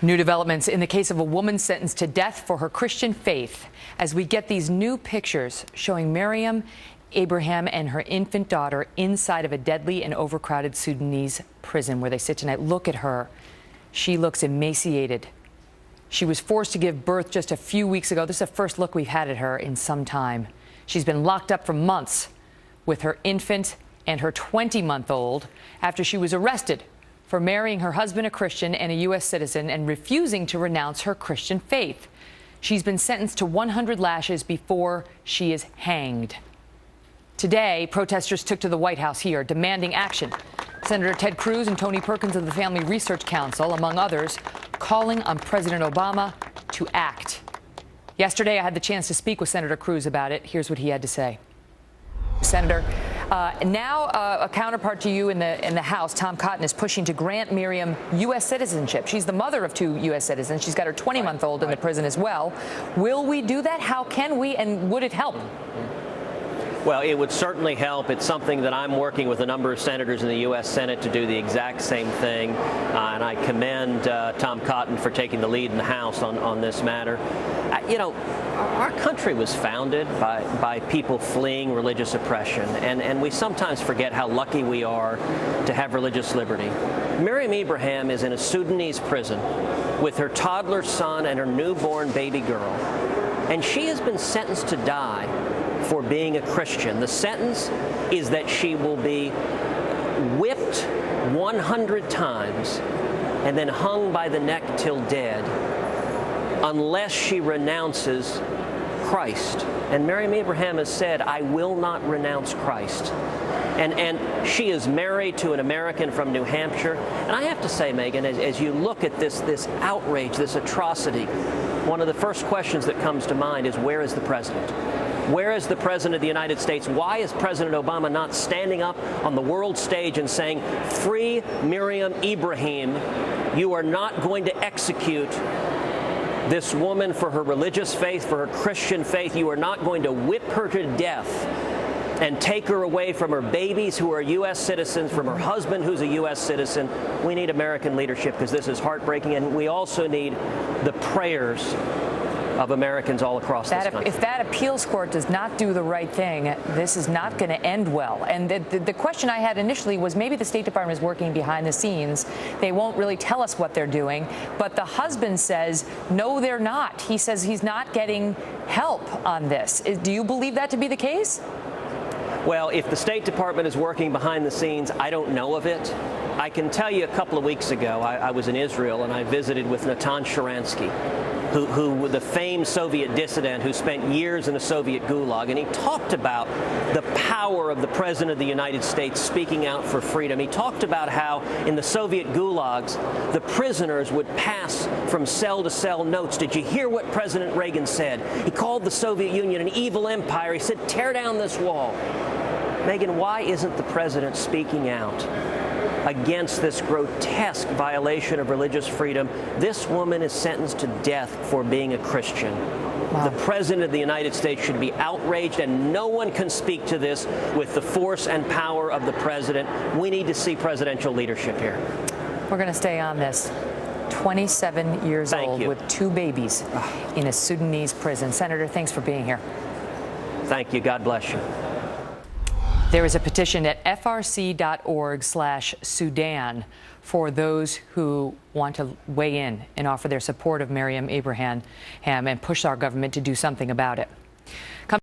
New developments in the case of a woman sentenced to death for her Christian faith as we get these new pictures showing Miriam Abraham and her infant daughter inside of a deadly and overcrowded Sudanese prison where they sit tonight. Look at her. She looks emaciated. She was forced to give birth just a few weeks ago. This is the first look we've had at her in some time. She's been locked up for months with her infant and her 20-month-old after she was arrested for marrying her husband, a Christian and a U.S. citizen, and refusing to renounce her Christian faith. She's been sentenced to 100 lashes before she is hanged. Today, protesters took to the White House here, demanding action. Senator Ted Cruz and Tony Perkins of the Family Research Council, among others, calling on President Obama to act. Yesterday, I had the chance to speak with Senator Cruz about it. Here's what he had to say. Senator, now a counterpart to you in the House, Tom Cotton, is pushing to grant Miriam U.S. citizenship. She's the mother of 2 U.S. citizens. She's got her 20-month-old in the prison as well. Will we do that? How can we? And would it help? Well, it would certainly help. It's something that I'm working with a number of senators in the U.S. Senate to do the exact same thing. And I commend Tom Cotton for taking the lead in the House on this matter. You know, our country was founded by people fleeing religious oppression, and we sometimes forget how lucky we are to have religious liberty. Miriam Abraham is in a Sudanese prison with her toddler son and her newborn baby girl, and she has been sentenced to die for being a Christian. The sentence is that she will be whipped 100 times and then hung by the neck till dead unless she renounces Christ. And Miriam Abraham has said, I will not renounce Christ. And she is married to an American from New Hampshire. And I have to say, Megan, as you look at this outrage, this atrocity, one of the first questions that comes to mind is, where is the president? Where is the President of the United States? Why is President Obama not standing up on the world stage and saying, free Miriam Abraham? You are not going to execute this woman for her religious faith, for her Christian faith. You are not going to whip her to death and take her away from her babies who are U.S. citizens, from her husband who's a U.S. citizen. We need American leadership because this is heartbreaking, and we also need the prayers of Americans all across this country. If that appeals court does not do the right thing, this is not going to end well. And the question I had initially was, maybe the State Department is working behind the scenes. They won't really tell us what they're doing. But the husband says, no, they're not. He says he's not getting help on this. Do you believe that to be the case? Well, if the State Department is working behind the scenes, I don't know of it. I can tell you a couple of weeks ago, I was in Israel and I visited with Natan Sharansky, who the famed Soviet dissident who spent years in a Soviet gulag, and he talked about the power of the President of the United States speaking out for freedom. He talked about how in the Soviet gulags, the prisoners would pass from cell to cell notes. Did you hear what President Reagan said? He called the Soviet Union an evil empire. He said, tear down this wall. Megan, why isn't the president speaking out against this grotesque violation of religious freedom? This woman is sentenced to death for being a Christian. Wow. The President of the United States should be outraged, and no one can speak to this with the force and power of the president. We need to see presidential leadership here. We're going to stay on this. 27 years old with 2 babies in a Sudanese prison. Senator, thanks for being here. Thank you. God bless you. There is a petition at frc.org/Sudan for those who want to weigh in and offer their support of Miriam Abraham and push our government to do something about it.